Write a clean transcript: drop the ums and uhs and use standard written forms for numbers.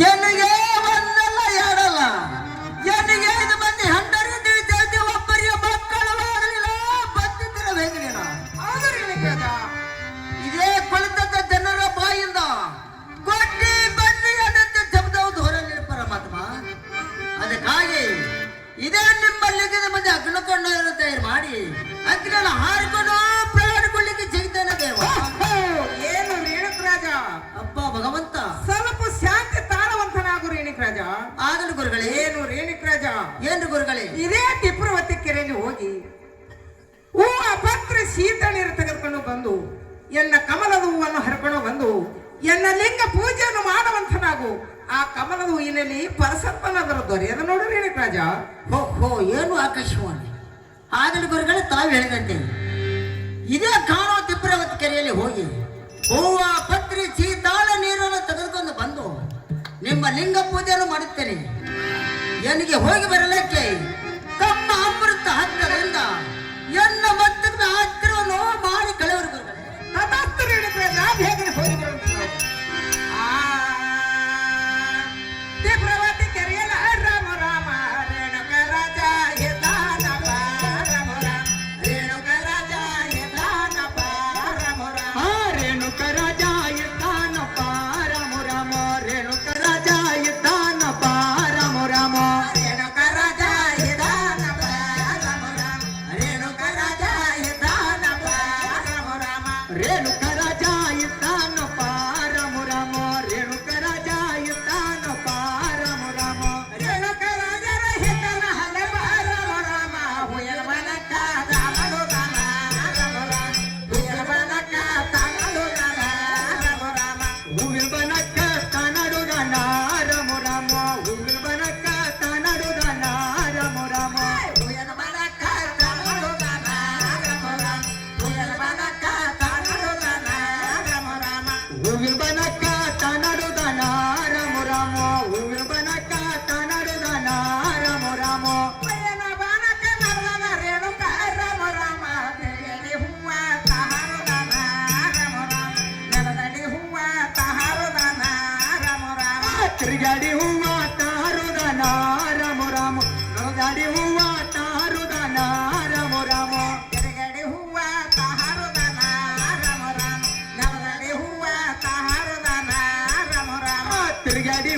ಎಲ್ಲಿಗೆ ಒಂದಲ್ಲ ಎರಡಲ್ಲ ಎಲ್ಲಿಗೆ 5 ಮಂದಿ ಹಂಡರಿದ್ದೀವಿ ಜಾತಿ ಒಬ್ಬರಿಗೆ ಮಕ್ಕಳು ಆಗಲಿಲ್ಲ ಬಂದಿದ್ದಿರ ಹೇಗಿಲ್ಲ ಇದೇ ಕೊಳಿತದ ಜನರ ಬಾಯಿಂದ ಕೊಟ್ಟಿ ಬನ್ನಿ ಅನ್ನಂತೆ ಶಬ್ದವುದು ಹೊರಲಿಲ್ಲ ಪರಮಾತ್ಮ. ಅದಕ್ಕಾಗಿ ಇದೇ ನಿಮ್ಮಲ್ಲಿಗೆ ಮಂದಿ ಅಗ್ನಕೊಂಡು ತಯಾರು ಮಾಡಿ ಅಗ್ನಿಯನ್ನು ಹಾರಿಕೊಂಡು ಪ್ರಯಾಣಕೊಳ್ಳಿಕ್ಕೆ ಜೈತಾನ ದೇವ. ಏನು ರೇಣುಕ ರಾಜ ಅಪ್ಪ ಭಗವಂತ ಸ್ವಲ್ಪ ಶಾಂತಿ ತಾಳವಂತನಾಗು ರೇಣುಕ ರಾಜ. ಆಗಲು ಗುರುಗಳೇ. ಏನು ರೇಣುಕ ರಾಜ ಏನು ಗುರುಗಳೇ? ಇದೇ ಟಿಪ್ರವತಿ ಕೆರೆಗೆ ಹೋಗಿ ಹೂವ ಪತ್ರ ಶೀತ ನೀರು ತೆಗೆದುಕೊಂಡು ಬಂದು ಎನ್ನ ಕಮಲದ ಹೂವನ್ನು ಹರ್ಕೊಂಡು ಬಂದು ಎನ್ನ ಲಿಂಗ ಪೂಜೆಯನ್ನು ಮಾಡುವಂತನಾಗು. ಆ ಕಮಲದ ಹೂವಿನಲ್ಲಿ ಪರಸಪ್ಪನಾದರೂ ದೊರೆಯದ ನೋಡು ರೇಣುಕ ರಾಜ. ಹೋ ಏನು ಆಕಾಶವಾಣಿ. ಆಗಲು ಗುರುಗಳೇ ತಾವು ಹೇಳಿದಂತೆ ಇದೇ ಕಾಣೋ ತಿಪ್ರವತಿ ಕೆರೆಯಲ್ಲಿ ಹೋಗಿ ಹೂವ ಪತ್ರಿ ಸೀತಾಳ ನೀರನ್ನು ತೆಗೆದುಕೊಂಡು ಬಂದು ನಿಮ್ಮ ಲಿಂಗ ಪೂಜೆಯನ್ನು ಮಾಡುತ್ತೇನೆ. ಎಲ್ಲಿಗೆ ಹೋಗಿ ಬರಲಿಕ್ಕೆ ತಮ್ಮ ಅಮೃತ ಹತ್ತರಿಂದ ಎನ್ನ ಮತ್ತದ ಹತ್ತಿರವನ್ನು ಮಾಡಿ ಕಳೆವರು ಗುರುಗಳೇ. ತಥಾಸ್ತು ರೇಣುಕ ರಾಜ. ಬೇಗನೆ ಹೋಗಿ ಬರುವಂತನಾಗು. ಟಿಪ್ರವತಿ ಕೆರೆಯಲ್ಲ ರಾಮ ರಾಮ ರೇಣುಕ ರಾಜ ಎದಾನಪ ರಾಮ ರಾಮ ರೇಣುಕ ರಾಜ ಎದಾನಪ ರಾಮ ರಾಮ ರೇಣುಕ ರಾಜ ಎದ್ದಾನಪ್ಪ ರಾಮ ರಾಮ ರೇಣುಕ ರಾಜ ಎದ್ದಾನಪ್ಪ ರಾಮ ರಾಮ ರೇಣುಕ ರಾಜ ಎದಾನಪ ರಾಮ ರಾಮ ರೇಣುಕ ರಾಜ ಎದಾನಪ ರಾಮ ರಾಮ ರೇಣುಕ ರಾಜ ಎದ್ದಾನಪ್ಪ ರಾಮ ರಾಮ ರೇಣುಕ ರಾಜ ಎದ್ದಾನಪ್ಪ ರಾಮ ರಾಮ ರೇಣುಕ ರಾಜರ ಹಿತನ ಹಲವ ರಾಮ ರಾಮ ಹುಯಲ ಬನಕ ತಾಮಡು ದಾನ ರಾಮ ರಾಮ ಹುಯಲ ಬನಕ ತಾಮಡು ದಾನ ರಾಮ ರಾಮ ಹೂವಿನ ಬನಕ್ಕ ತಾನಡುದನ ರಾಮ ರಾಮ ಹೂವಿನ ಬನಕ್ಕ ತಾನಡುದನ ರಾಮ ರಾಮ ಹುಯಲ ಬನಕ ತಾಮಡು ದಾನ ರಾಮ ರಾಮ ಹುಯಲ ಬನಕ ತಾಮಡು ದಾನ ರಾಮ ರಾಮ ಹೂವಿನ ಬನಕ್ಕ ತಾನಡುದನ ರಾಮ ರಾಮ ಹೂವಿನ ಬನಕ್ಕ ತಾನಡುದನ ರಾಮ ರಾಮ ಹುಯಲ ಬನಕ ನರನ ರೇಣುಕ ರಾಮ ರಾಮ ನೆಲದಡಿ ಹೂವ ತಾಹಾರು ದಾನ ರಾಮ ರಾಮ ನೆಲದಡಿ ಹೂವ ತಾಹಾರು ದಾನ ರಾಮ ರಾಮ ತಿರುಗಾಡಿ ಹೂವ ತಾರುದನ ರಾಮ ರಾಮ ನೊಗಾಡಿ ಹೂವ ತಾರುದನ ರಾಮ ರಾಮ ತಿರುಗಡಿ ಹೂವ ತಾಹಾರು ದಾನ ರಾಮ ರಾಮ ನೆಲದಡಿ ಹೂವ ತಾಹಾರು ದಾನ ರಾಮ ರಾಮ ತಿರುಗಾಡಿ